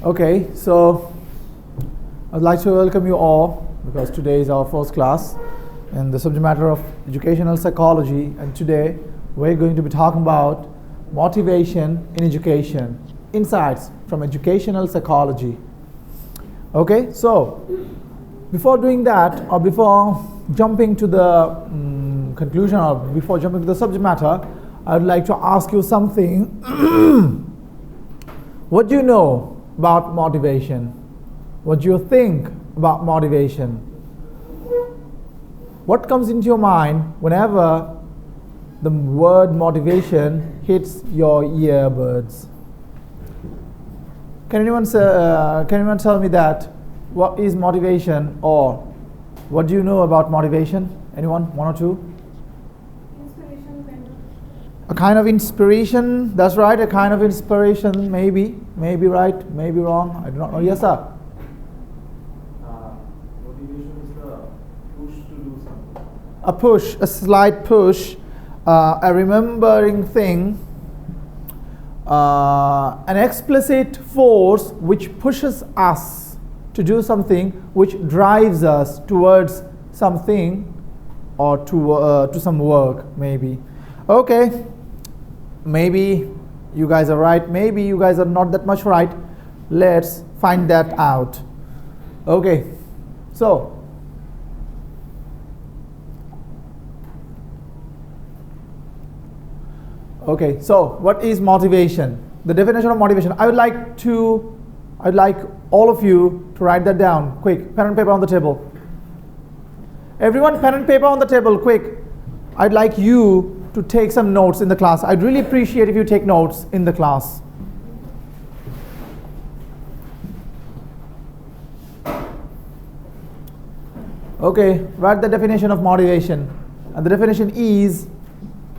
Okay, so I'd like to welcome you all because today is our first class in the subject matter of educational psychology, and today we're going to be talking about motivation in education, insights from educational psychology. Okay, so before doing that, or before jumping to the conclusion, or before jumping to the subject matter, I'd like to ask you something. What do you know about motivation? What do you think about motivation? What comes into your mind whenever the word motivation hits your earbuds? Can anyone tell me that? What is motivation, or what do you know about motivation? Anyone? One or two? Inspiration, kind of. A kind of inspiration. That's right. A kind of inspiration. Maybe right. Maybe wrong. I do not know. Yes, sir. Motivation is the push to do something. A push, a slight push, a remembering thing, an explicit force which pushes us to do something, which drives us towards something or to some work, maybe. Okay, maybe you guys are right, maybe you guys are not that much right. Let's find that out. Okay, so what is motivation? The definition of motivation. I would like all of you to write that down. Quick, pen and paper on the table. Everyone, pen and paper on the table, quick. I'd like you to take some notes in the class. I'd really appreciate if you take notes in the class. Okay, write the definition of motivation. And the definition is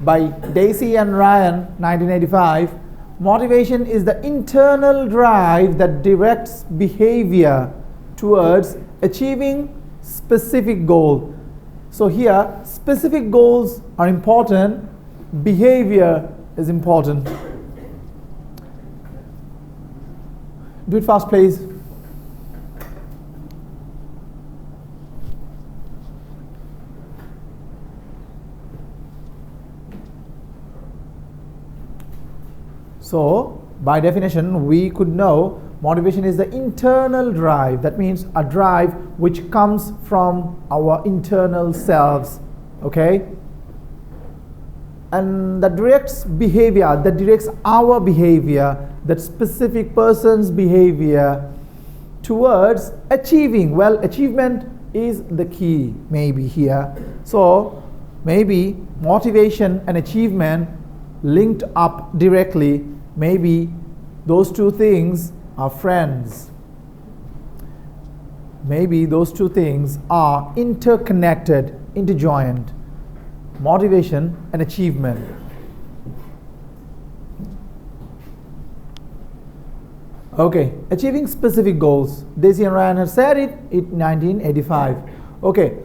by Daisy and Ryan, 1985. Motivation is the internal drive that directs behavior towards achieving specific goal. So here, specific goals are important, behavior is important. Do it fast, please. So, by definition, we could know motivation is the internal drive. That means a drive which comes from our internal selves, okay? And that directs behavior, that directs our behavior, that specific person's behavior towards achieving. Well, achievement is the key, maybe here. So, maybe motivation and achievement linked up directly. Maybe those two things are friends. Maybe those two things are interconnected, interjoined. Motivation and achievement. Okay, achieving specific goals. Daisy and Ryan have said it in 1985. Okay,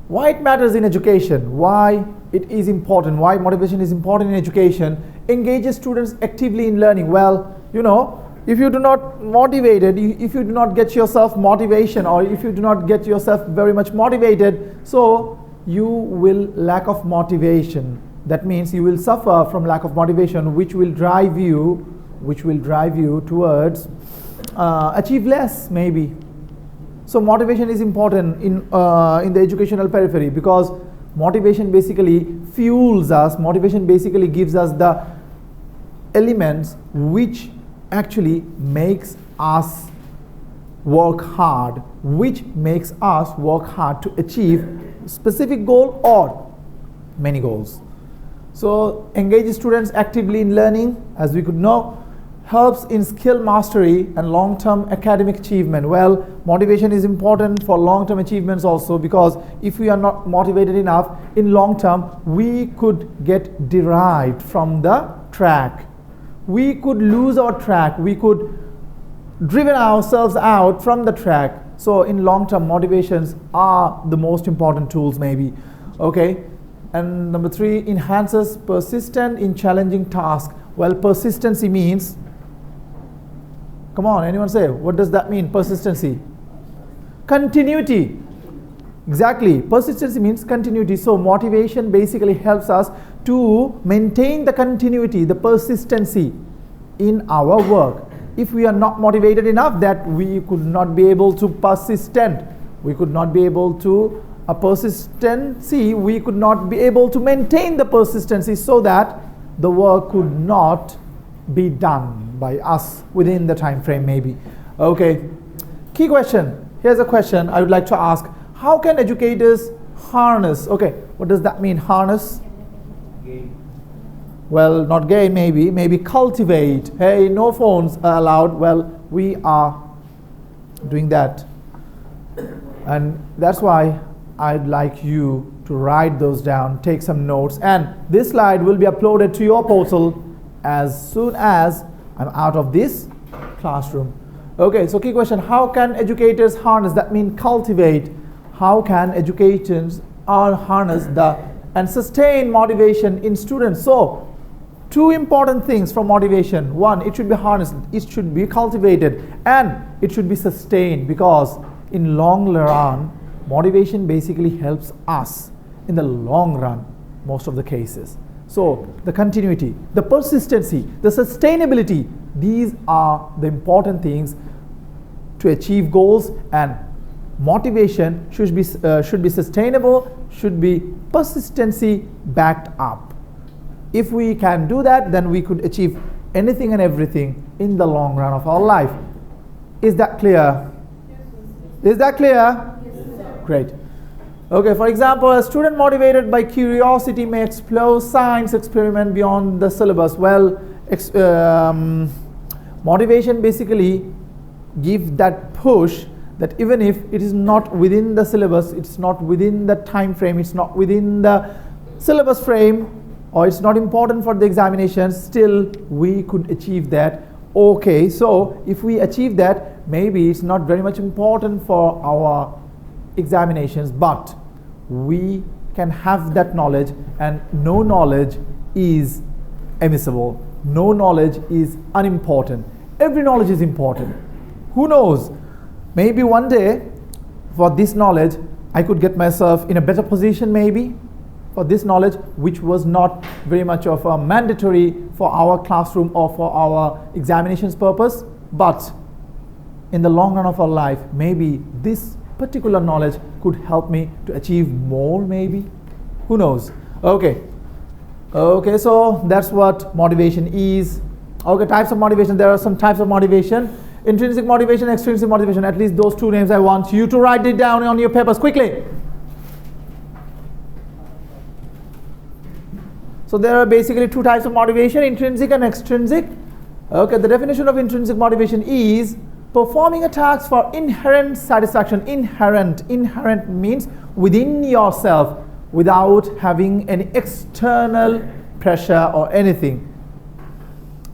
why it matters in education? Why it is important? Why motivation is important in education? Engages students actively in learning. Well, you know, if you do not motivated, if you do not get yourself motivation, or if you do not get yourself very much motivated, so you will lack of motivation. That means you will suffer from lack of motivation, which will drive you towards achieve less, maybe. So motivation is important in the educational periphery, because motivation basically fuels us. Motivation basically gives us the elements which actually makes us work hard, to achieve specific goal or many goals. So engage students actively in learning, as we could know, helps in skill mastery and long-term academic achievement. Well, motivation is important for long-term achievements also, because if we are not motivated enough, in long term we could get derived from the track. We could lose our track. We could driven ourselves out from the track. So in long term, motivations are the most important tools, maybe. Okay. And number 3, enhances persistent in challenging tasks. Well, persistency means Come on, anyone say, what does that mean, persistency? Continuity. Exactly, persistency means continuity. So motivation basically helps us to maintain the continuity, the persistency in our work. If we are not motivated enough, that we could not be able to persistent. We could not be able to persistency, we could not be able to maintain the persistency so that the work could not be done by us within the time frame maybe. Okay, key question. Here's a question I would like to ask. How can educators harness? Okay, what does that mean, harness? Gain. Well, not gain, maybe cultivate. Hey, no phones are allowed. Well, we are doing that. And that's why I'd like you to write those down, take some notes, and this slide will be uploaded to your portal as soon as I'm out of this classroom. Okay, so key question, how can educators harness, that means cultivate, how can educators harness and sustain motivation in students? So, two important things for motivation. One, it should be harnessed, it should be cultivated, and it should be sustained, because in long run, motivation basically helps us in the long run, most of the cases. So the continuity, the persistency, the sustainability, these are the important things to achieve goals, and motivation should be sustainable, should be persistency backed up. If we can do that, then we could achieve anything and everything in the long run of our life. Is that clear? Is that clear? Yes. Great. Okay, for example, a student motivated by curiosity may explore science experiment beyond the syllabus. Well, motivation basically gives that push that even if it is not within the syllabus, it's not within the time frame, it's not within the syllabus frame, or it's not important for the examination, still we could achieve that. Okay, so if we achieve that, maybe it's not very much important for our examinations, but we can have that knowledge, and no knowledge is immiscible, no knowledge is unimportant. Every knowledge is important. Who knows, maybe one day for this knowledge I could get myself in a better position, maybe for this knowledge which was not very much of a mandatory for our classroom or for our examinations purpose, but in the long run of our life, maybe this particular knowledge could help me to achieve more, maybe. Who knows? Okay, so that's what motivation is. Okay, types of motivation. There are some types of motivation. Intrinsic motivation, extrinsic motivation. At least those two names I want you to write it down on your papers quickly. So there are basically two types of motivation, intrinsic and extrinsic. Okay, the definition of intrinsic motivation is performing a task for inherent satisfaction. Inherent means within yourself, without having any external pressure or anything.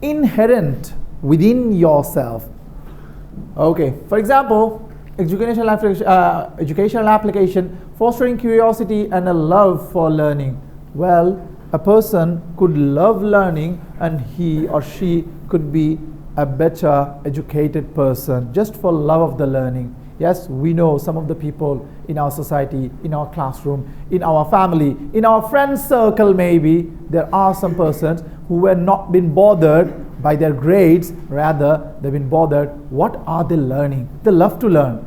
Inherent within yourself. Okay, for example, educational application, fostering curiosity and a love for learning. Well, a person could love learning and he or she could be a better educated person just for love of the learning. Yes, we know some of the people in our society, in our classroom, in our family, in our friend circle maybe, there are some persons who were not been bothered by their grades, rather they've been bothered what are they learning. They love to learn.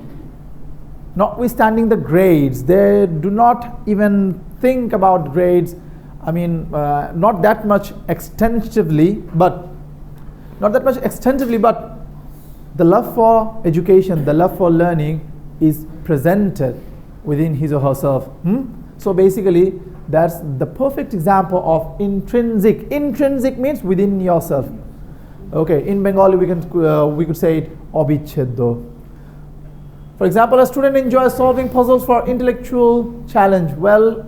Notwithstanding the grades, they do not even think about grades. I mean, not that much extensively, but the love for education, the love for learning is presented within his or herself. So basically, that's the perfect example of intrinsic. Intrinsic means within yourself. Okay, in Bengali we could say it obicheddo. For example, a student enjoys solving puzzles for intellectual challenge. Well,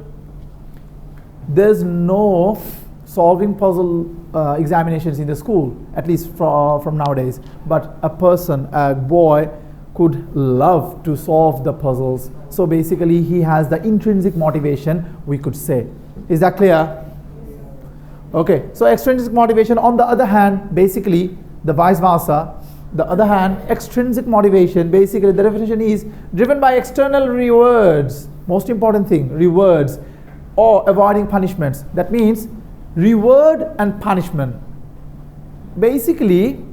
there's no solving puzzle examinations in the school, at least from nowadays, but a person, a boy, could love to solve the puzzles. So basically he has the intrinsic motivation, we could say. Is that clear? Okay, so extrinsic motivation, on the other hand, basically the vice versa, the other hand, extrinsic motivation, basically the definition is driven by external rewards, most important thing, rewards, or avoiding punishments. That means reward and punishment. Basically,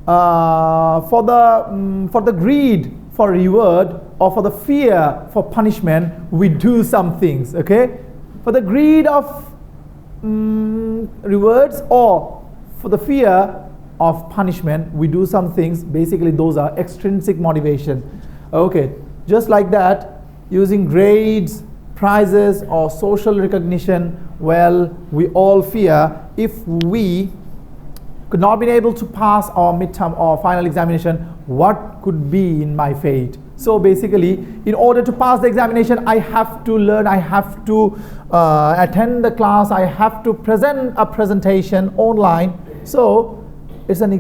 for the greed for reward or for the fear for punishment, we do some things, okay? For the greed of rewards or for the fear of punishment, we do some things. Basically, those are extrinsic motivation. Okay, just like that, using grades, prizes, or social recognition, well, we all fear if we could not be able to pass our midterm or final examination, what could be in my fate? So basically, in order to pass the examination, I have to learn, I have to attend the class, I have to present a presentation online. So it's an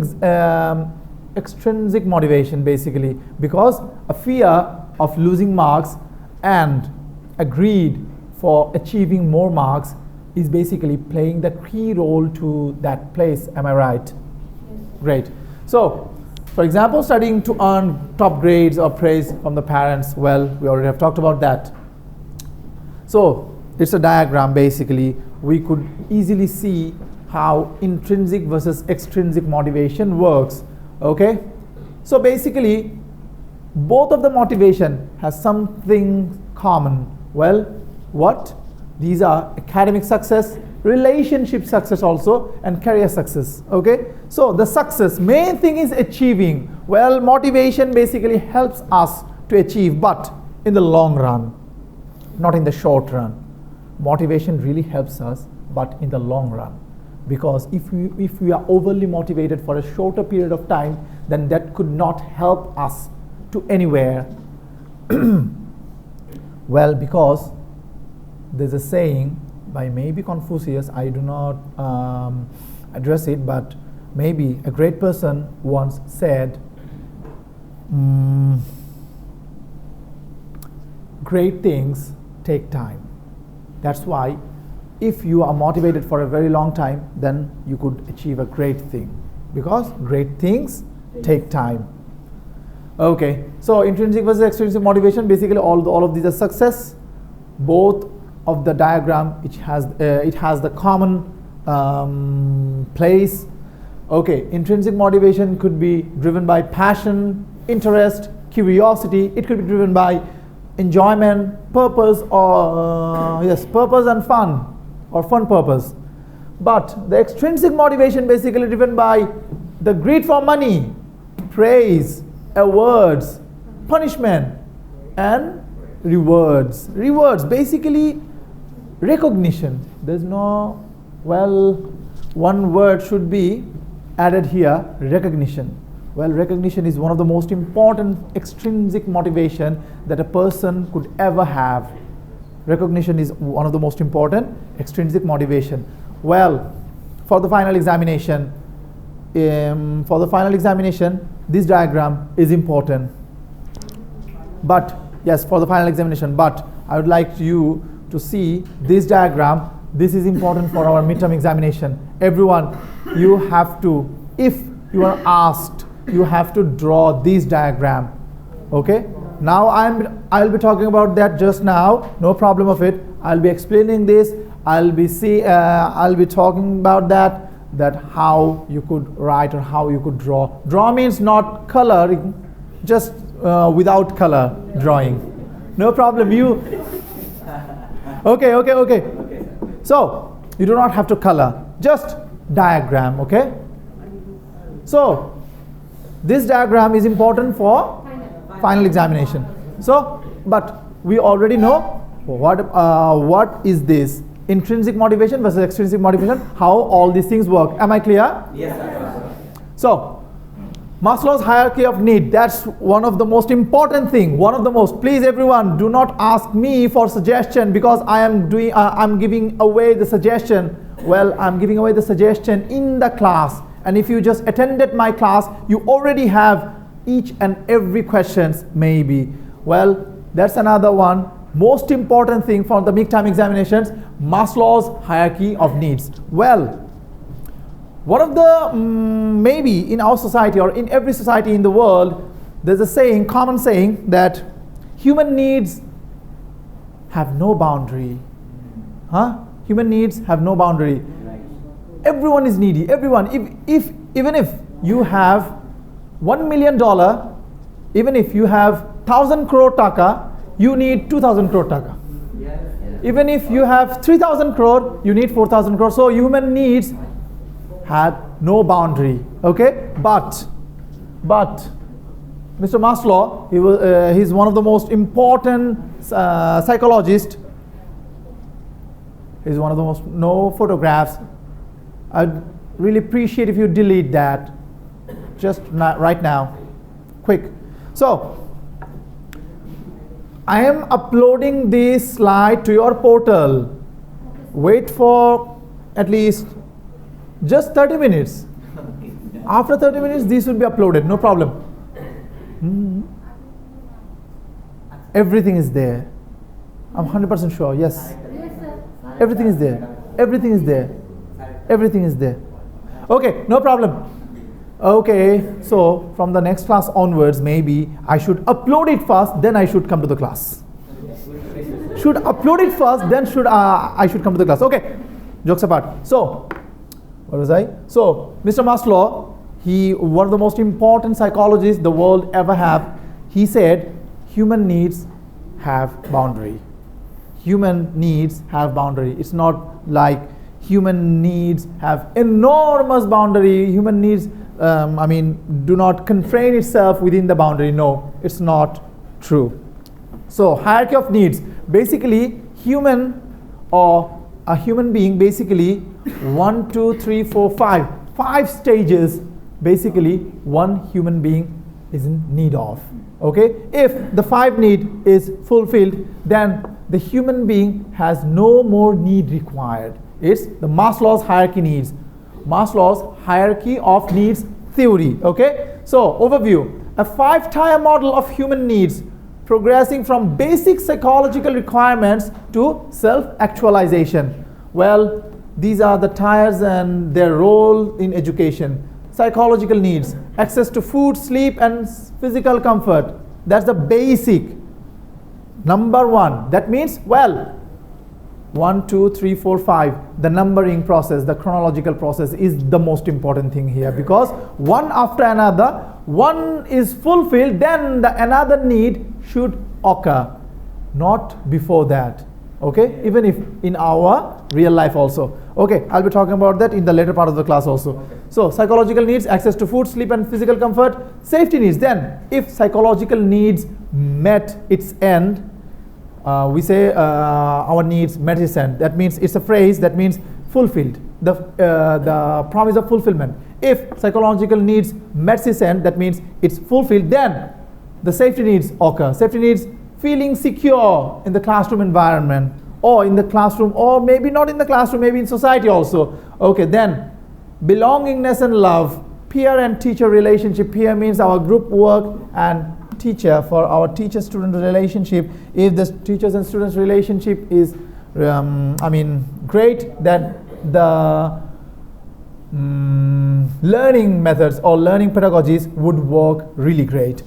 extrinsic motivation basically, because a fear of losing marks and a greed for achieving more marks is basically playing the key role to that place. Am I right? Yes. Great. So, for example, studying to earn top grades or praise from the parents, well, we already have talked about that. So, it's a diagram basically. We could easily see how intrinsic versus extrinsic motivation works, okay? So basically, both of the motivation has something common. Well, what? These are academic success, relationship success also, and career success, okay? So the success, main thing is achieving. Well, motivation basically helps us to achieve, but in the long run, not in the short run. Motivation really helps us, but in the long run. Because if we are overly motivated for a shorter period of time, then that could not help us to anywhere. Well, because there's a saying by maybe Confucius, I do not address it, but maybe a great person once said, great things take time. That's why if you are motivated for a very long time, then you could achieve a great thing, because great things take time. Okay, so intrinsic versus extrinsic motivation, basically all of these are success. Both of the diagram, it has the common place. Okay, intrinsic motivation could be driven by passion, interest, curiosity. It could be driven by enjoyment, purpose, or purpose and fun, or fun purpose. But the extrinsic motivation basically driven by the greed for money, praise, awards, punishment, and rewards. Rewards, basically recognition. There's no, well, one word should be added here, recognition. Well, recognition is one of the most important extrinsic motivation that a person could ever have. Recognition is one of the most important extrinsic motivation. Well, for the final examination, this diagram is important. But yes, for the final examination, but I would like you to see this diagram. This is important for our midterm examination. Everyone, you have to, if you are asked, you have to draw this diagram. Okay? Now I'll be talking about that just now. No problem of it. I'll be explaining this. I'll be talking about that how you could write or how you could draw. Draw means not coloring, just without color drawing. No problem. You. Okay. So you do not have to color. Just diagram. Okay. So this diagram is important for final examination. So, but we already know what is this intrinsic motivation versus extrinsic motivation, how all these things work. Am I clear? Yes, sir. So, Maslow's hierarchy of need, that's one of the most important thing. One of the most. Please everyone, do not ask me for suggestion, because I'm giving away the suggestion. Well, I'm giving away the suggestion in the class. And if you just attended my class, you already have each and every questions maybe. Well, that's another one. Most important thing for the midterm examinations, Maslow's hierarchy of needs. Well, One of the, maybe in our society or in every society in the world, there's a saying, common saying, that human needs have no boundary. Human needs have no boundary. Everyone is needy. Everyone. Even if you have $1 million, even if you have 1,000 crore taka, you need 2,000 crore taka. Even if you have 3,000 crore, you need 4,000 crore. So human needs have no boundary. Okay, but Mr. Maslow, he's one of the most important psychologists. He's one of the most, no photographs. I'd really appreciate if you delete that just right now, quick. So I am uploading this slide to your portal. Wait for at least just 30 minutes. After 30 minutes, this will be uploaded, no problem. Everything is there. I'm 100% sure, yes. Everything is there. Everything is there. Everything is there. Okay, no problem. Okay, so from the next class onwards, maybe I should upload it first, then I should come to the class. Should upload it first, then I should come to the class. Okay, jokes apart. So, what was I? So, Mr. Maslow, he one of the most important psychologists the world ever have. He said, human needs have boundary. Human needs have boundary. It's not like human needs have enormous boundary. Human needs, do not confine itself within the boundary. No, it's not true. So hierarchy of needs. Basically, human or a human being, basically 1, 2, 3, 4, 5. 5 stages, basically, one human being is in need of. Okay? If the 5 need is fulfilled, then the human being has no more need required. It's the Maslow's hierarchy needs. Maslow's hierarchy of needs theory. Okay? So, overview. A 5-tier model of human needs, progressing from basic psychological requirements to self-actualization. Well, these are the tiers and their role in education. Psychological needs, access to food, sleep, and physical comfort. That's the basic. Number 1. That means, well, 1, 2, 3, 4, 5. The numbering process, the chronological process is the most important thing here, because one after another, one is fulfilled, then another need should occur, not before that. Okay, even if in our real life also. Okay, I'll be talking about that in the later part of the class also. Okay. So psychological needs, access to food, sleep, and physical comfort. Safety needs. Then if psychological needs met its end, we say our needs met its end. That means it's a phrase that means fulfilled, the promise of fulfillment. If psychological needs met its end, that means it's fulfilled, then the safety needs occur. Safety needs, feeling secure in the classroom environment, or in the classroom, or maybe not in the classroom, maybe in society also. Okay, then belongingness and love, peer and teacher relationship. Peer means our group work, and teacher for our teacher-student relationship. If the teachers and students relationship is great, then the learning methods or learning pedagogies would work really great.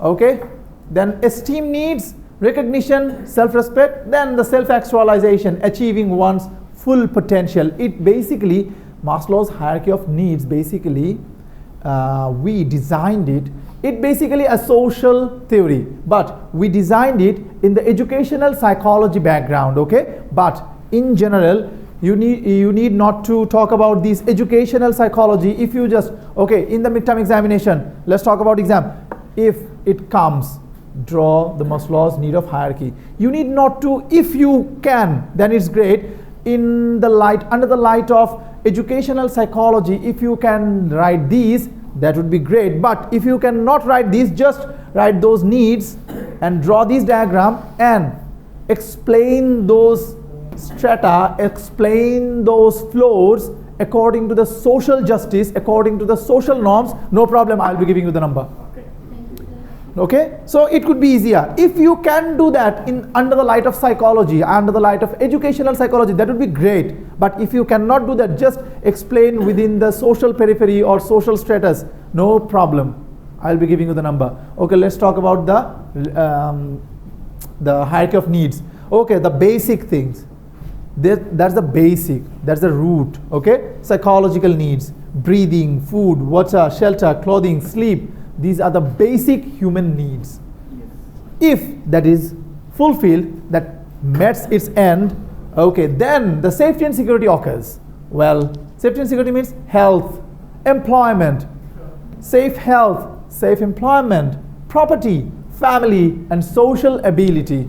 Okay, then esteem needs, recognition, self-respect, then the self-actualization, achieving one's full potential. It basically, Maslow's hierarchy of needs, basically we designed it. It basically a social theory, but we designed it in the educational psychology background. Okay, but in general, you need not to talk about this educational psychology. If you just, okay, in the midterm examination, let's talk about exam. If it comes, draw the Maslow's need of hierarchy. You need not to, if you can, then it's great. In the light, under the light of educational psychology, if you can write these, that would be great. But if you cannot write these, just write those needs and draw these diagram and explain those strata, explain those floors according to the social justice, according to the social norms. No problem, I'll be giving you the number. Okay, so it could be easier if you can do that in under the light of psychology, under the light of educational psychology. That would be great. But if you cannot do that, just explain within the social periphery or social status. No problem. I'll be giving you the number. Okay, let's talk about the hierarchy of needs. Okay, the basic things. That's the basic. That's the root. Okay, psychological needs: breathing, food, water, shelter, clothing, sleep. These are the basic human needs. If that is fulfilled, that meets its end, okay, then the safety and security occurs. Well, safety and security means health, employment, safe health, safe employment, property, family, and social ability.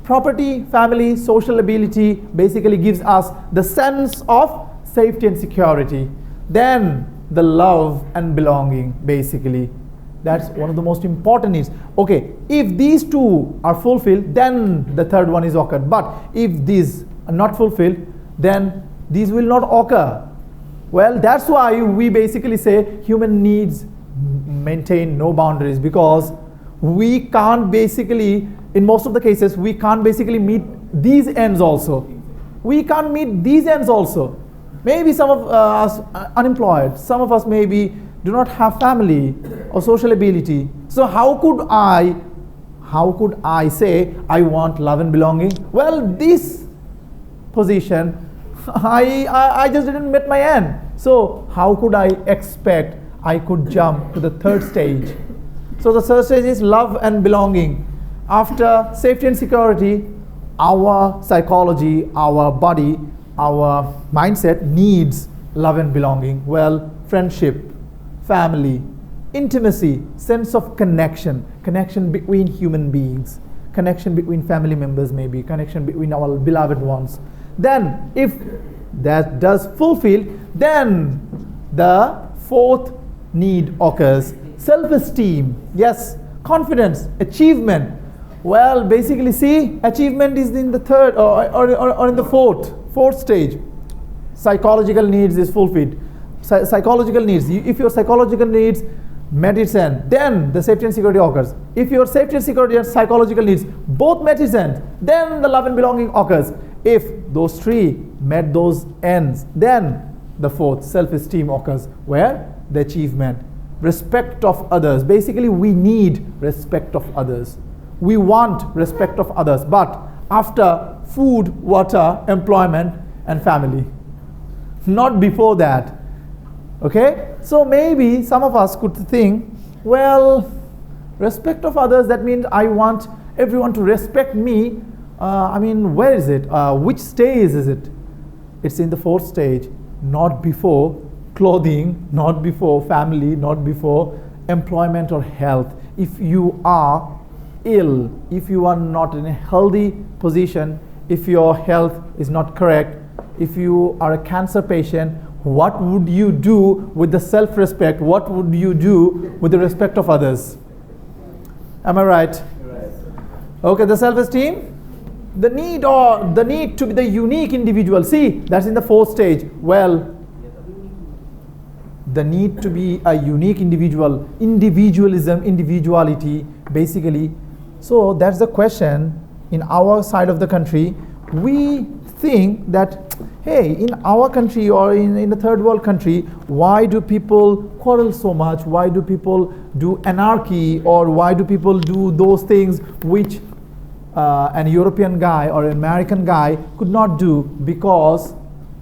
Property, family, social ability basically gives us the sense of safety and security. Then the love and belonging, basically. That's one of the most important needs. Okay, if these two are fulfilled, then the third one is occurred. But if these are not fulfilled, then these will not occur. Well, that's why we basically say human needs maintain no boundaries, because we can't basically, in most of the cases, we can't basically meet these ends also. We can't meet these ends also. Maybe some of us are unemployed. Some of us maybe do not have family or social ability. So how could I say I want love and belonging? Well, this position, I just didn't meet my end. So how could I expect I could jump to the third stage? So the third stage is love and belonging. After safety and security, our psychology, our body, our mindset needs love and belonging. Well, friendship, family, intimacy, sense of connection between human beings, connection between family members, maybe connection between our beloved ones. Then if that does fulfill, then the fourth need occurs: self-esteem. Yes, confidence, achievement. Well, basically, see, achievement is in the third or in the fourth stage. Psychological needs is fulfilled. Psychological needs. If your psychological needs met its end, then the safety and security occurs. If your safety and security and psychological needs both met its end, then the love and belonging occurs. If those three met those ends, then the fourth, self-esteem, occurs, where the achievement, respect of others. Basically, we need respect of others. We want respect of others, but after food, water, employment, and family, not before that. Okay, so maybe some of us could think, well, respect of others, that means I want everyone to respect me. Where is it? Which stage is it? It's in the fourth stage, not before clothing, not before family, not before employment or health. If you are ill, if you are not in a healthy position, if your health is not correct, if you are a cancer patient, what would you do with the self-respect? What would you do with the respect of others? Am I right? Right. Okay, the self-esteem, the need to be the unique individual. See, that's in the fourth stage. Well, the need to be a unique individual, individualism, individuality, basically. So that's the question. In our side of the country, we think that, hey, in our country or in the third world country, why do people quarrel so much? Why do people do anarchy? Or why do people do those things which an European guy or an American guy could not do? Because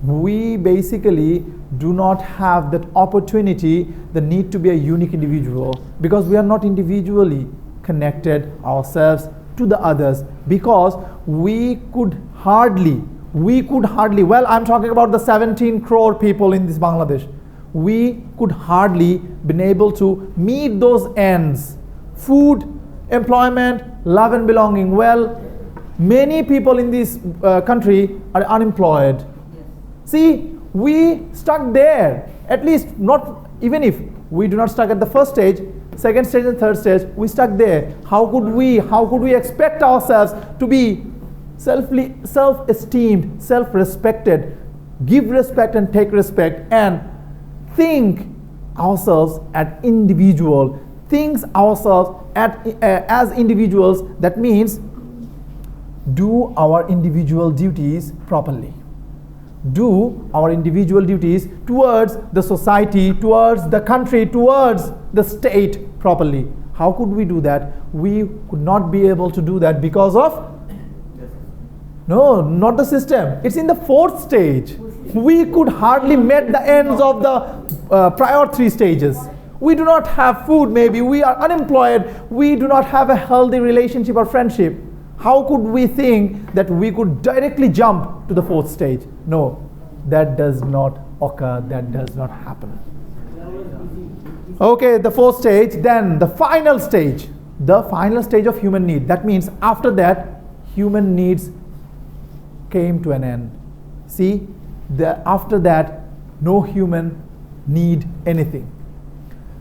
we basically do not have that opportunity, the need to be a unique individual, because we are not individually connected ourselves to the others, because we could hardly, well, I'm talking about the 17 crore people in this Bangladesh, we could hardly been able to meet those ends: food, employment, love and belonging. Well, many people in this country are unemployed. See, we stuck there. At least not, even if we do not stuck at the first stage, second stage and third stage, we stuck there. How could we expect ourselves to be self-esteemed, self-respected, give respect and take respect, and think ourselves as individual, things ourselves as individuals. That means do our individual duties properly. Do our individual duties towards the society, towards the country, towards the state properly. How could we do that? We could not be able to do that because of no, not the system. It's in the fourth stage. We could hardly meet the ends of the prior three stages. We do not have food, maybe we are unemployed, we do not have a healthy relationship or friendship. How could we think that we could directly jump to the fourth stage? No, that does not occur, that does not happen. Okay, the fourth stage, then the final stage of human need. That means after that, human needs came to an end. See, after that, no human need anything.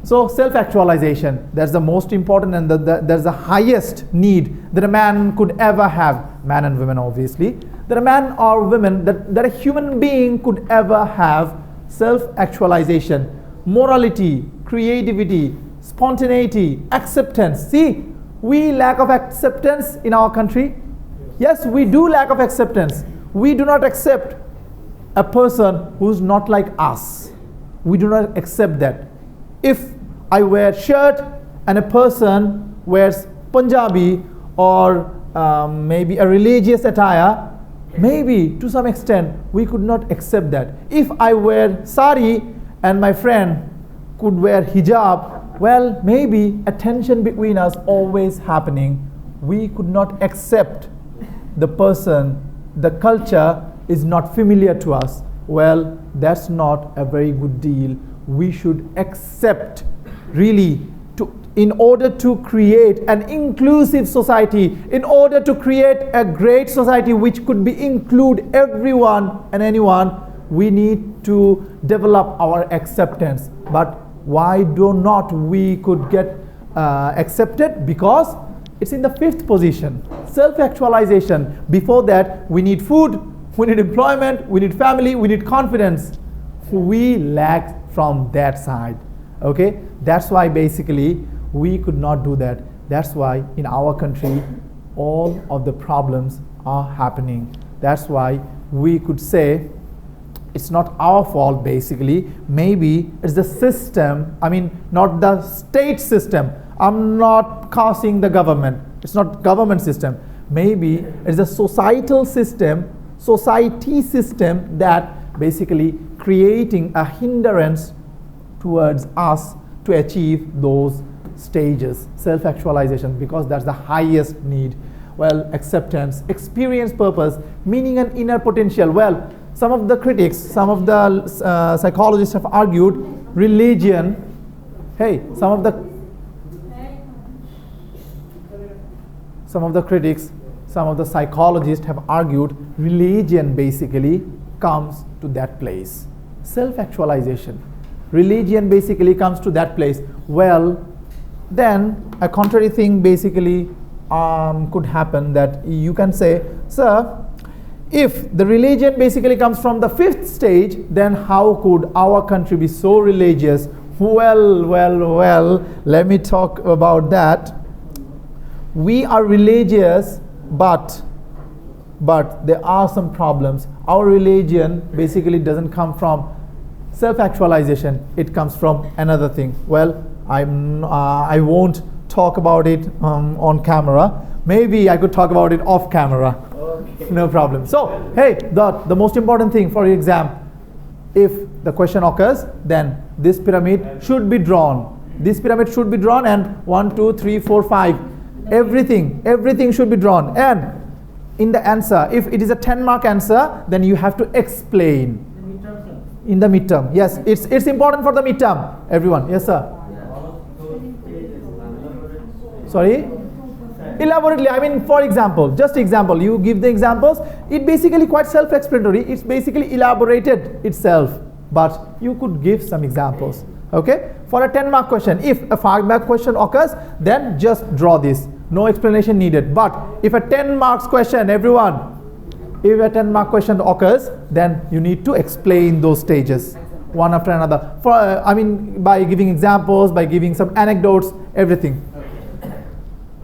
So self-actualization, that's the most important and that's the highest need that a man could ever have, man and women obviously, that a man or women, that a human being could ever have. Self-actualization, morality, creativity, spontaneity, acceptance. See, we lack of acceptance in our country. Yes, we do lack of acceptance. We do not accept a person who's not like us. We do not accept that. If I wear shirt and a person wears Punjabi or maybe a religious attire, maybe to some extent we could not accept that. If I wear sari and my friend could wear hijab, well, maybe a tension between us always happening. We could not accept the person, the culture is not familiar to us. Well, that's not a very good deal. We should accept really in order to create an inclusive society, in order to create a great society which could include everyone and anyone, we need to develop our acceptance. But why do not we could get accepted? Because it's in the fifth position, self-actualization. Before that, we need food, we need employment, we need family, we need confidence. We lack from that side. Okay, that's why basically we could not do that. That's why in our country all of the problems are happening. That's why we could say it's not our fault basically. Maybe it's the system, I mean not the state system. I'm not casting the government. It's not government system. Maybe it's a societal system, society system that basically creating a hindrance towards us to achieve those stages, self-actualization, because that's the highest need. Well, acceptance, experience, purpose, meaning and inner potential. Well, some of the critics, some of the psychologists have argued religion. Hey, some of the critics, some of the psychologists have argued religion basically comes to that place. Self-actualization. Religion basically comes to that place. Well, then a contrary thing basically could happen, that you can say, sir, if the religion basically comes from the fifth stage, then how could our country be so religious? Well, let me talk about that. We are religious, but there are some problems. Our religion basically doesn't come from self-actualization, it comes from another thing. Well, I won't talk about it on camera. Maybe I could talk about it off camera. Okay. No problem. So, hey, the most important thing for your exam, if the question occurs, then this pyramid should be drawn. This pyramid should be drawn, and 1, 2, 3, 4, 5. Everything should be drawn. And in the answer, if it is a 10-mark answer, then you have to explain. In the midterm, yes, it's important for the midterm. Everyone, yes sir. Sorry? Elaborately, I mean, for example, just example, you give the examples. It basically quite self-explanatory. It's basically elaborated itself, but you could give some examples. Okay? For a 10-mark question, if a 5-mark question occurs, then just draw this. No explanation needed. But if a 10 marks question, everyone, if a 10-mark question occurs, then you need to explain those stages. one after another. For I mean, by giving examples, by giving some anecdotes, everything.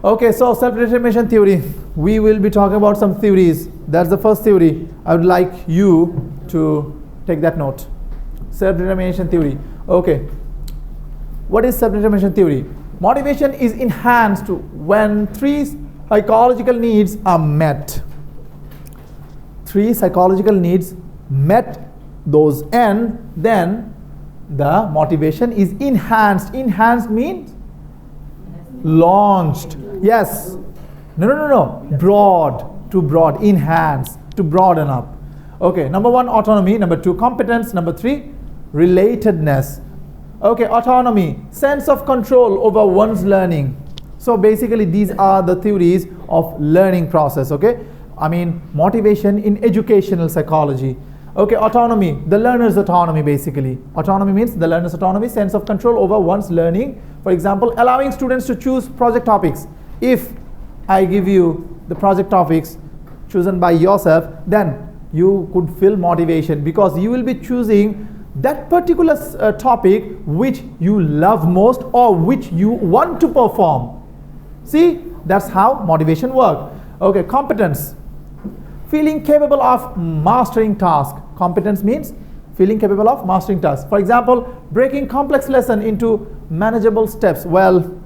Okay, so self-determination theory. We will be talking about some theories. That's the first theory. I would like you to take that note. Self-determination theory. Okay. What is self-determination theory? Motivation is enhanced when three psychological needs are met. Three psychological needs met those, and then the motivation is enhanced. Enhanced means launched. Yes. No. Broad. To broad. Enhance. To broaden up. Okay. Number one, autonomy. Number two, competence. Number three, relatedness. Okay. Autonomy. Sense of control over one's learning. So basically these are the theories of learning process. Okay. I mean, motivation in educational psychology. Okay, autonomy, the learner's autonomy basically. Autonomy means the learner's autonomy, sense of control over one's learning. For example, allowing students to choose project topics. If I give you the project topics chosen by yourself, then you could feel motivation because you will be choosing that particular topic which you love most or which you want to perform. See, that's how motivation works. Okay, competence. Feeling capable of mastering task. Competence means feeling capable of mastering tasks. For example, breaking complex lesson into manageable steps. Well,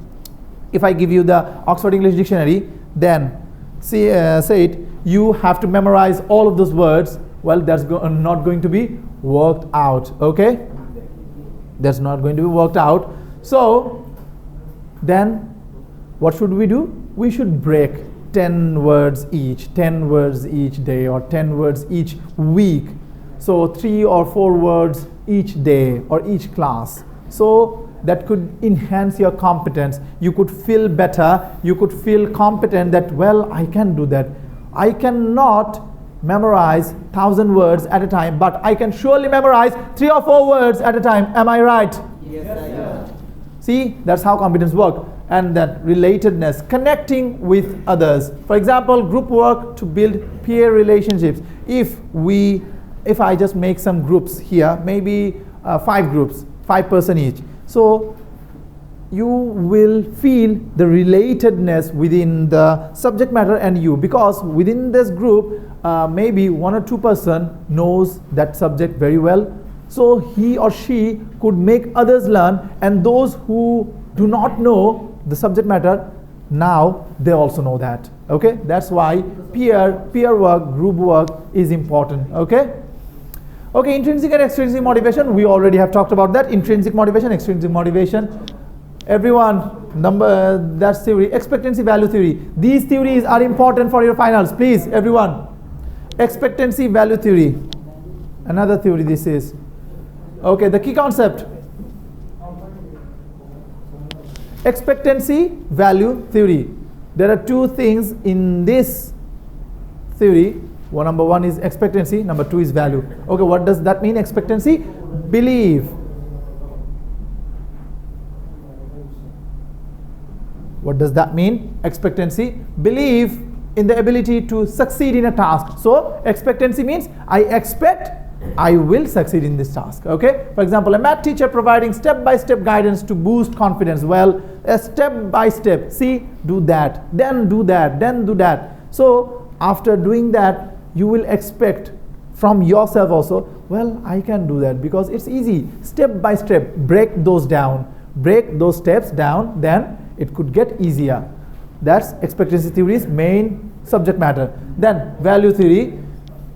if I give you the Oxford English Dictionary, then say it, you have to memorize all of those words. Well, that's not going to be worked out. Okay? That's not going to be worked out. So, then what should we do? We should break 10 words each, 10 words each day, or 10 words each week. So 3 or 4 words each day or each class. So that could enhance your competence. You could feel better. You could feel competent that, well, I can do that. I cannot memorize 1,000 words at a time, but I can surely memorize 3 or 4 words at a time. Am I right? Yes, sir. See, that's how competence works. And then relatedness, connecting with others. For example, group work to build peer relationships. If I just make some groups here, maybe 5 groups, 5 person each. So you will feel the relatedness within the subject matter and you, because within this group, maybe 1 or 2 person knows that subject very well. So he or she could make others learn, and those who do not know the subject matter, now they also know that. Okay, that's why peer work, group work is important. Okay, intrinsic and extrinsic motivation, we already have talked about that. Intrinsic motivation, extrinsic motivation. Everyone, that's theory. Expectancy value theory. These theories are important for your finals. Please, everyone. Expectancy value theory. Another theory this is. Okay, the key concept. Expectancy value theory. There are 2 things in this theory. Number 1 is expectancy, number 2 is value. Okay, what does that mean? Expectancy, belief. What does that mean? Expectancy, belief in the ability to succeed in a task. So expectancy means I expect I will succeed in this task. Okay, for example, a math teacher providing step-by-step guidance to boost confidence. Well, a step-by-step, see, do that, then do that, then do that. So after doing that, you will expect from yourself also, well, I can do that because it's easy. Step by step, break those down, break those steps down, then it could get easier. That's expectancy theory's main subject matter. Then value theory,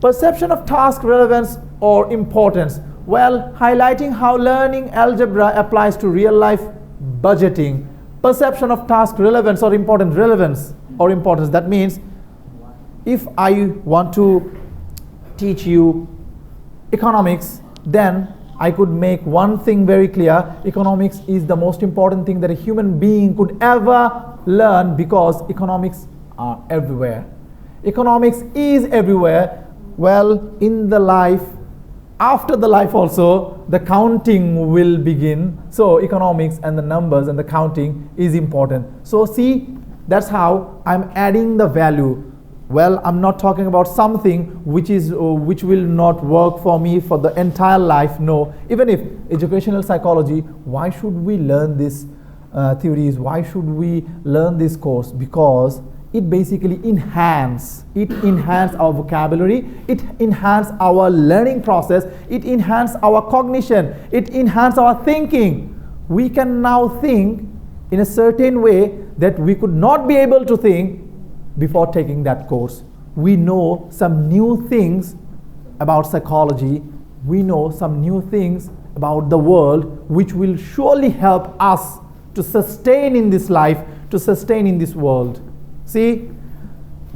perception of task relevance or importance. Well, highlighting how learning algebra applies to real life budgeting. Perception of task relevance or importance. That means if I want to teach you economics, then I could make one thing very clear. Economics is the most important thing that a human being could ever learn, because economics are everywhere. Economics is everywhere. Well, in the life, after the life also, the counting will begin. So economics and the numbers and the counting is important. So see, that's how I'm adding the value. Well, I'm not talking about something which will not work for me for the entire life. No, even if educational psychology, why should we learn these theories? Why should we learn this course? Because it basically enhance our vocabulary, it enhance our learning process, it enhance our cognition, it enhance our thinking. We can now think in a certain way that we could not be able to think before taking that course. We know some new things about psychology, we know some new things about the world which will surely help us to sustain in this life, to sustain in this world. See,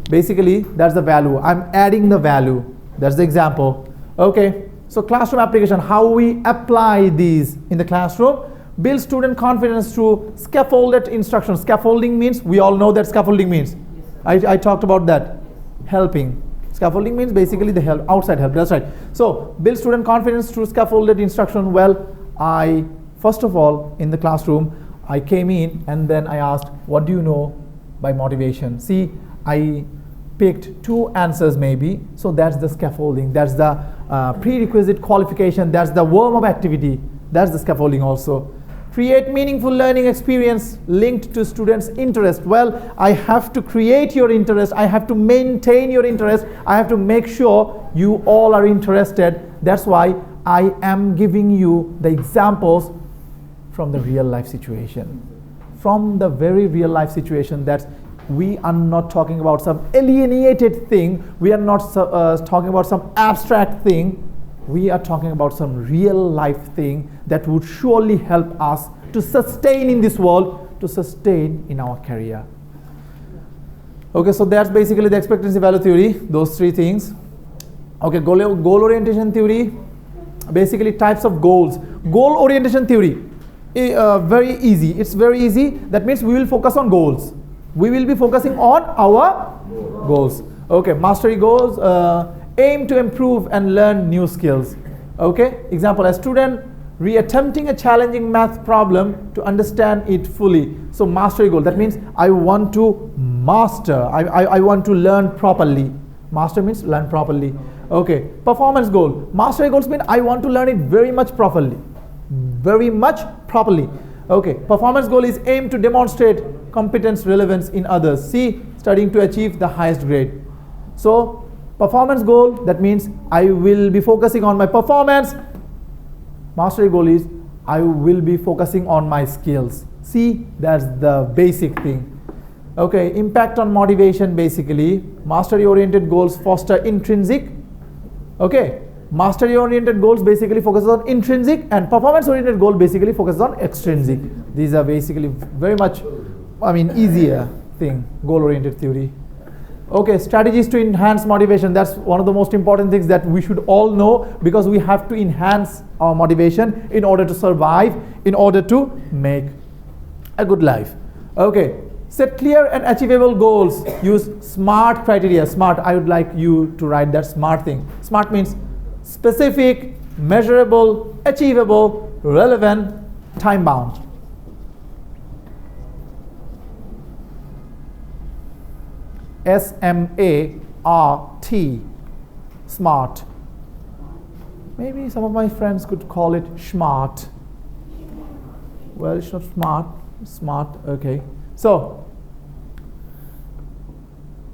basically that's the value. I'm adding the value. That's the example. Okay, so classroom application, how we apply these in the classroom. Build student confidence through scaffolded instruction. Scaffolding means, we all know that scaffolding means. I talked about that. Helping. Scaffolding means basically the help, outside help. That's right. So build student confidence through scaffolded instruction. Well, first of all, in the classroom, I came in and then I asked, what do you know by motivation? See, I picked 2 answers maybe. So that's the scaffolding. That's the prerequisite qualification. That's the warm-up activity. That's the scaffolding also. Create meaningful learning experience linked to students' interest. Well, I have to create your interest. I have to maintain your interest. I have to make sure you all are interested. That's why I am giving you the examples from the real life situation. From the very real life situation, that we are not talking about some alienated thing. We are not talking about some abstract thing. We are talking about some real life thing that would surely help us to sustain in this world, to sustain in our career. Okay, so that's basically the expectancy value theory, those 3 things. Okay, goal orientation theory, basically types of goals. Goal orientation theory, very easy. It's very easy. That means we will focus on goals. We will be focusing on our goals. Okay, mastery goals. Aim to improve and learn new skills. Okay, example, a student reattempting a challenging math problem to understand it fully. So mastery goal, that means I want to master, I want to learn properly. Master means learn properly. Okay, performance goal. Mastery goals mean I want to learn it very much properly. Very much properly. Okay, performance goal is aim to demonstrate competence, relevance in others. See, studying to achieve the highest grade. So performance goal, that means I will be focusing on my performance. Mastery goal is I will be focusing on my skills. See, that's the basic thing. Okay, impact on motivation, basically. Mastery oriented goals foster intrinsic. Okay, mastery oriented goals basically focus on intrinsic, and performance oriented goal basically focuses on extrinsic. These are basically very much, easier thing, goal oriented theory. Okay, strategies to enhance motivation. That's one of the most important things that we should all know, because we have to enhance our motivation in order to survive, in order to make a good life. Okay, set clear and achievable goals. Use SMART criteria. SMART, I would like you to write that SMART thing. SMART means specific, measurable, achievable, relevant, time bound. SMART, SMART. Maybe some of my friends could call it SMART. Well, it's not smart, SMART. Okay, so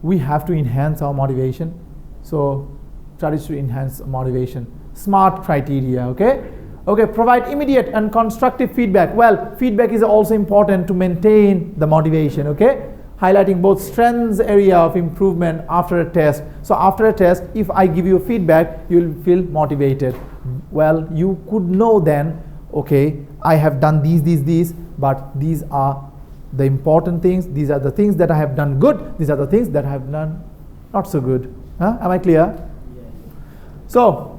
we have to enhance our motivation. So strategies to enhance motivation. SMART criteria. Okay, provide immediate and constructive feedback. Well, feedback is also important to maintain the motivation. Okay, highlighting both strengths area of improvement after a test. So after a test, if I give you feedback, you'll feel motivated. Well, you could know then, okay, I have done these, but these are the important things. These are the things that I have done good. These are the things that I have done not so good. Am I clear? Yes. So,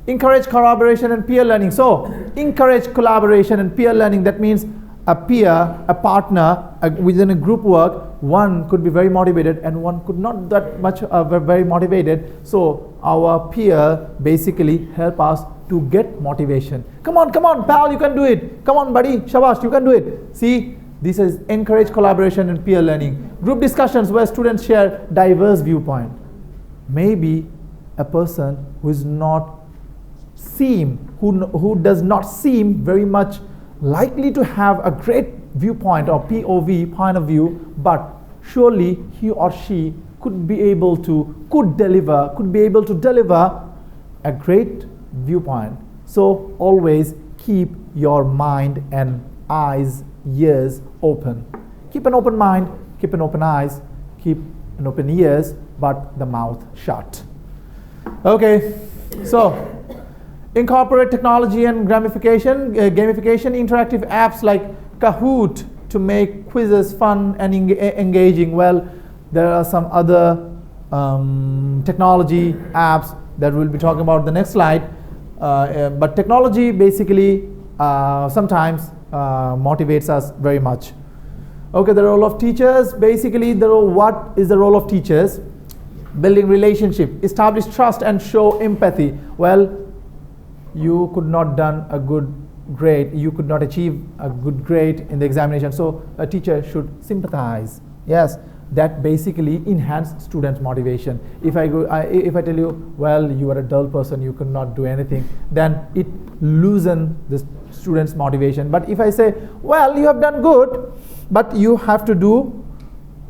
encourage collaboration and peer learning. So, encourage collaboration and peer learning. That means a peer, a partner within a group work, one could be very motivated and one could not that much very motivated. So our peer basically help us to get motivation. Come on, pal, you can do it. Come on, buddy, shabash, you can do it. See, This is encourage collaboration and peer learning. Group discussions where students share diverse viewpoint. Maybe a person who is not who does not seem very much likely to have a great viewpoint or POV, point of view, but surely he or she could be able to deliver a great viewpoint. So always keep your mind and eyes, ears open. Keep an open mind, keep an open eyes, keep an open ears, but the mouth shut. Okay, so incorporate technology and gamification, interactive apps like Kahoot to make quizzes fun and engaging. Well, there are some other technology apps that we'll be talking about the next slide. But technology basically sometimes motivates us very much. Okay, the role of teachers. Basically, what is the role of teachers? Building relationship, establish trust, and show empathy. Well, you could not done a good grade. You could not achieve a good grade in the examination. So a teacher should sympathize. Yes, that basically enhance students' motivation. If I tell you, well, you are a dull person, you could not do anything, then it loosen the students' motivation. But if I say, well, you have done good, but you have to do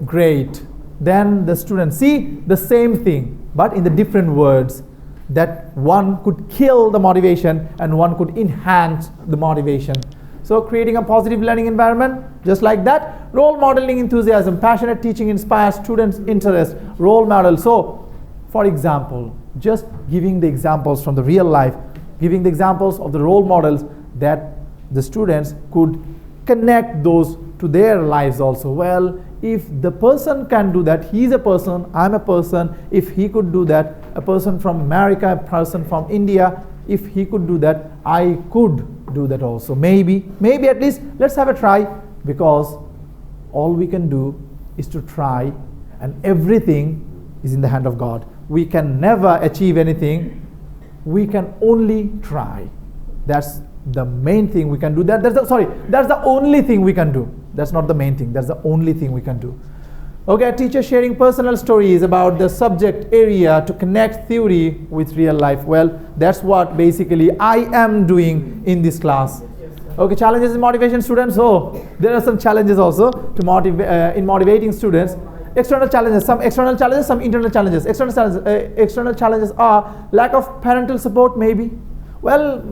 great, then the students see the same thing, but in the different words. That one could kill the motivation and one could enhance the motivation. So creating a positive learning environment, just like that. Role modeling enthusiasm, passionate teaching inspires students' interest. Role model. So, for example, just giving the examples from the real life, giving the examples of the role models that the students could connect those to their lives also. Well, if the person can do that, he's a person, I'm a person. If he could do that, a person from America, a person from India, if he could do that, I could do that also. Maybe at least let's have a try, because all we can do is to try, and everything is in the hand of God. We can never achieve anything. We can only try. That's the main thing we can do. That's the only thing we can do. That's not the main thing. That's the only thing we can do. Okay, a teacher sharing personal stories about the subject area to connect theory with real life. Well, that's what basically I am doing in this class. Okay, challenges in motivation students. Oh, there are some challenges also to in motivating students. External challenges, some external challenges, some internal challenges. External challenges are lack of parental support, maybe. Well,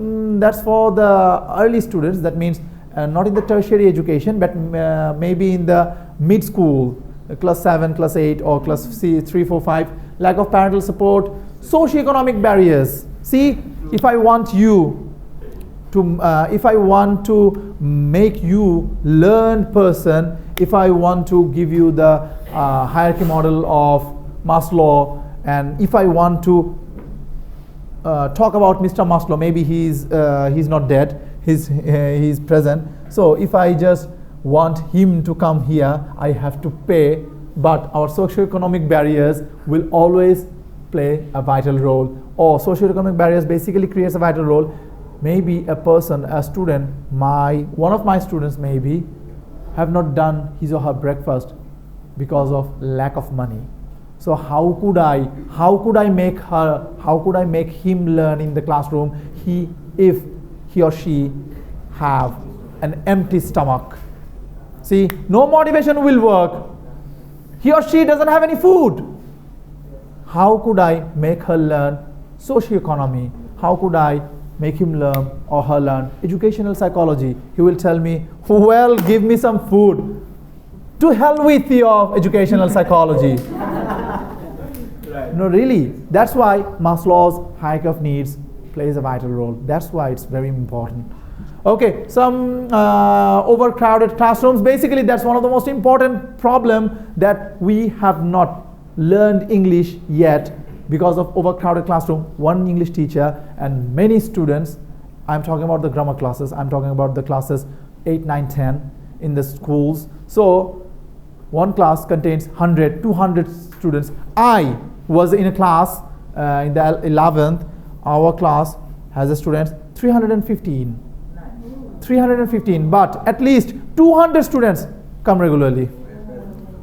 that's for the early students. That means not in the tertiary education, but maybe in the mid school, class 7, class 8, or class 3, 4, 5. Lack of parental support, socioeconomic barriers. See, if I want to make you learn person, if I want to give you the hierarchy model of Maslow, and if I want to talk about Mr. Maslow, maybe he's not dead, he's present. So if I just want him to come here, I have to pay, but our socioeconomic barriers will always play a vital role, or socioeconomic barriers basically creates a vital role. Maybe a person, a student, one of my students maybe have not done his or her breakfast because of lack of money. So how could I make him learn in the classroom if he or she have an empty stomach? See, no motivation will work. He or she doesn't have any food. How could I make her learn socioeconomy? How could I make him learn or her learn educational psychology? He will tell me, well, give me some food. To hell with your educational psychology. Right. No, really. That's why Maslow's hierarchy of needs plays a vital role. That's why it's very important. Okay, some overcrowded classrooms. Basically, that's one of the most important problem that we have not learned English yet because of overcrowded classroom. One English teacher and many students. I'm talking about the grammar classes. I'm talking about the classes 8, 9, 10 in the schools. So one class contains 100, 200 students. I was in a class in the 11th. Our class has a students 315. 315, but at least 200 students come regularly.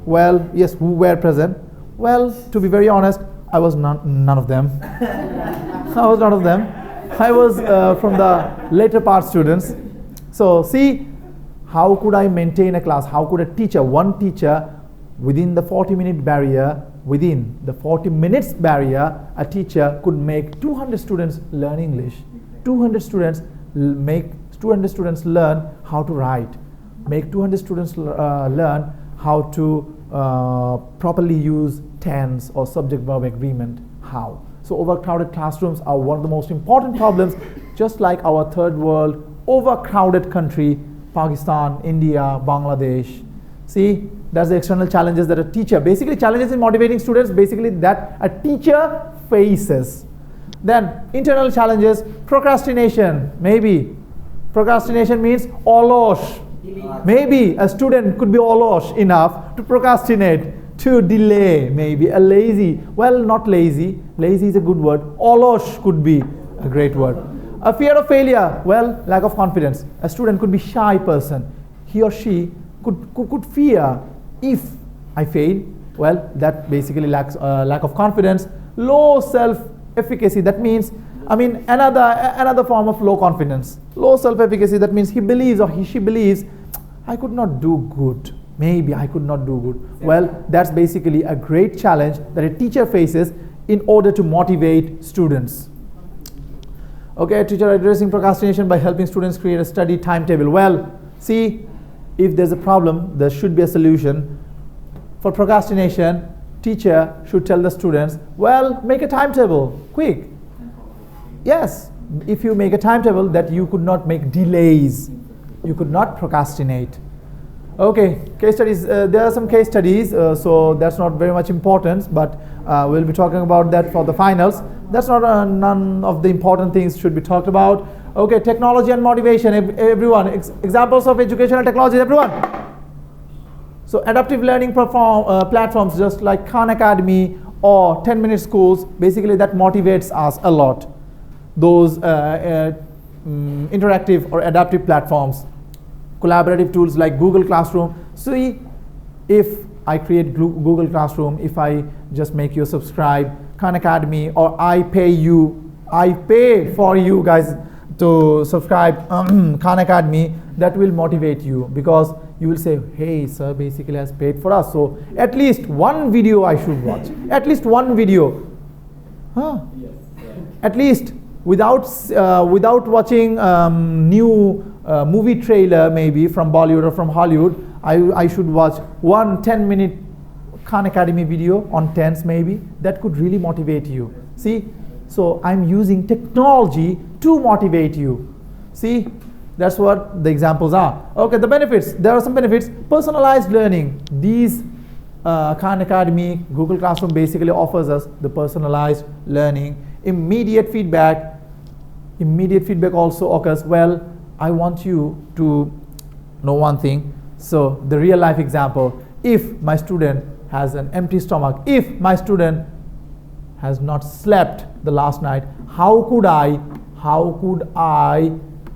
Well, yes, who were present? Well, to be very honest, I was none of them. I was none of them. I was from the later part students. So see, how could I maintain a class? How could a teacher, one teacher, within the 40-minute barrier, within the 40 minutes barrier, a teacher could make 200 students learn English. 200 students learn how to write. Make 200 students learn how to properly use tense or subject-verb agreement. How? So overcrowded classrooms are one of the most important problems, just like our third world overcrowded country, Pakistan, India, Bangladesh. See, that's the external challenges that a teacher, basically challenges in motivating students, basically that a teacher faces. Then internal challenges, procrastination, maybe. Procrastination means olosh. Maybe a student could be olosh enough to procrastinate, to delay, maybe a lazy. Well, not lazy. Lazy is a good word. Olosh could be a great word. A fear of failure. Well, lack of confidence. A student could be shy person. He or she could fear, if I fail. Well, that basically lacks lack of confidence. Low self-efficacy. That means, another form of low confidence. Low self-efficacy. That means he believes or she believes, I could not do good. Maybe I could not do good. Well, that's basically a great challenge that a teacher faces in order to motivate students. Okay, teacher addressing procrastination by helping students create a study timetable. Well, see, if there's a problem, there should be a solution. For procrastination, teacher should tell the students, well, make a timetable, quick. Yes, if you make a timetable, that you could not make delays. You could not procrastinate. Okay, case studies. There are some case studies, so that's not very much important, but we'll be talking about that for the finals. That's not none of the important things should be talked about. Okay, technology and motivation. Everyone, examples of educational technology. Everyone. So adaptive learning platforms, just like Khan Academy or 10-minute schools, basically that motivates us a lot. Those interactive or adaptive platforms. Collaborative tools like Google Classroom. See, if I create Google Classroom, if I just make you subscribe, Khan Academy, or I pay for you guys to subscribe Khan Academy, that will motivate you, because you will say, hey, sir basically has paid for us, so at least one video I should watch. At least one video. Huh? Yes. At least without watching new movie trailer maybe from Bollywood or from Hollywood, I should watch one 10-minute Khan Academy video on tense maybe. That could really motivate you. See, so I'm using technology to motivate you. See, that's what the examples are. Okay, the benefits. There are some benefits. Personalized learning. These Khan Academy, Google Classroom basically offers us the personalized learning. Immediate feedback. Immediate feedback also occurs. Well, I want you to know one thing. So the real life example, if my student has an empty stomach, if my student has not slept the last night, how could I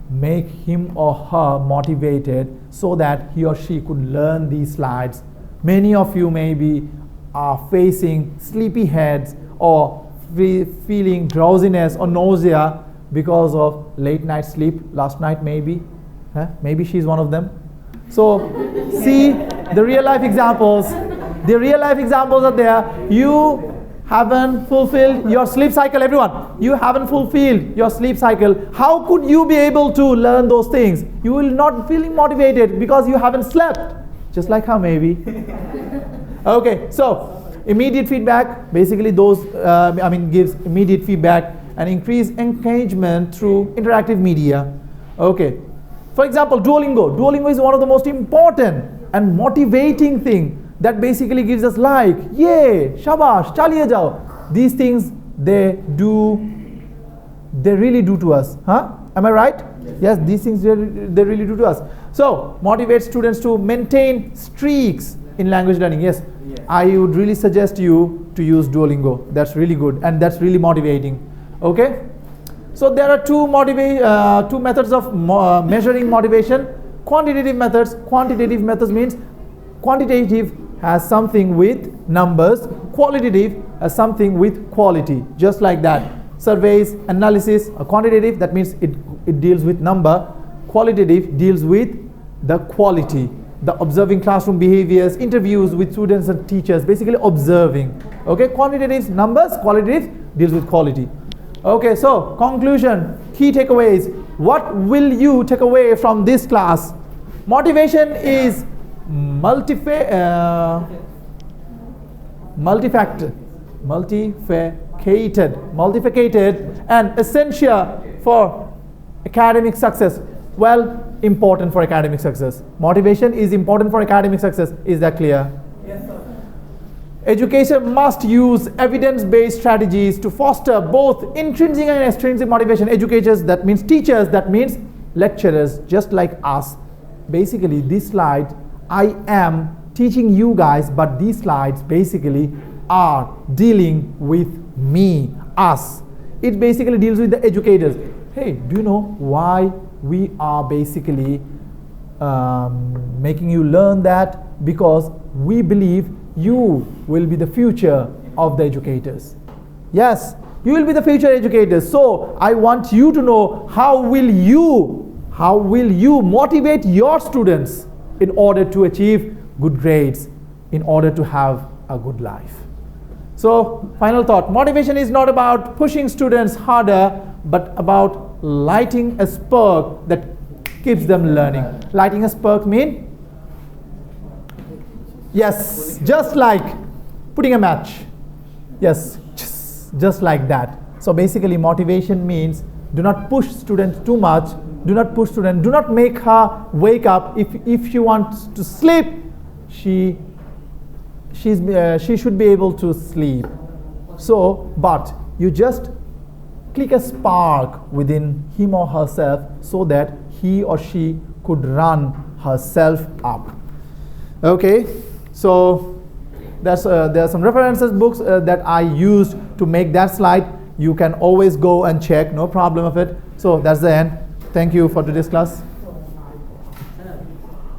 make him or her motivated so that he or she could learn these slides? Many of you maybe are facing sleepy heads or feeling drowsiness or nausea because of late night sleep last night maybe. Maybe she's one of them. So see, the real life examples are there. You haven't fulfilled your sleep cycle, everyone. You haven't fulfilled your sleep cycle. How could you be able to learn those things? You will not feel motivated because you haven't slept. Just like her maybe. Okay, so immediate feedback, basically those, gives immediate feedback and increase engagement through interactive media. Okay, for example, Duolingo. Duolingo is one of the most important and motivating thing that basically gives us like, yay, shabash, chaliye jao. These things they really do to us. Am I right? Yes, these things they really do to us. So motivate students to maintain streaks in language learning. Yes, I would really suggest you to use Duolingo. That's really good and that's really motivating. Okay, so there are two methods of measuring motivation. Quantitative methods means quantitative has something with numbers, qualitative has something with quality, just like that. Surveys, analysis are quantitative, that means it deals with number. Qualitative deals with the quality, the observing classroom behaviors, interviews with students and teachers, basically observing. Okay, quantitative numbers, qualitative deals with quality. Okay, so conclusion, key takeaways. What will you take away from this class? Motivation is multifaceted and essential for academic success. Well, important for academic success. Motivation is important for academic success. Is that clear? Yes, sir. Education must use evidence-based strategies to foster both intrinsic and extrinsic motivation. Educators, that means teachers, that means lecturers, just like us. Basically, this slide, I am teaching you guys, but these slides basically are dealing with me, us. It basically deals with the educators. Hey, do you know why we are basically making you learn that? Because we believe you will be the future of the educators. Yes, you will be the future educators. So I want you to know how will you motivate your students in order to achieve good grades, in order to have a good life. So final thought, motivation is not about pushing students harder, but about lighting a spark that keeps them learning. Lighting a spark mean? Yes, just like putting a match. Yes, just like that. So basically motivation means do not push students too much. Do not push students. Do not make her wake up. If she wants to sleep, she should be able to sleep. So, but you just click a spark within him or herself so that he or she could run herself up. Okay, so there are some references books that I used to make that slide. You can always go and check, no problem of it. So that's the end. Thank you for today's class.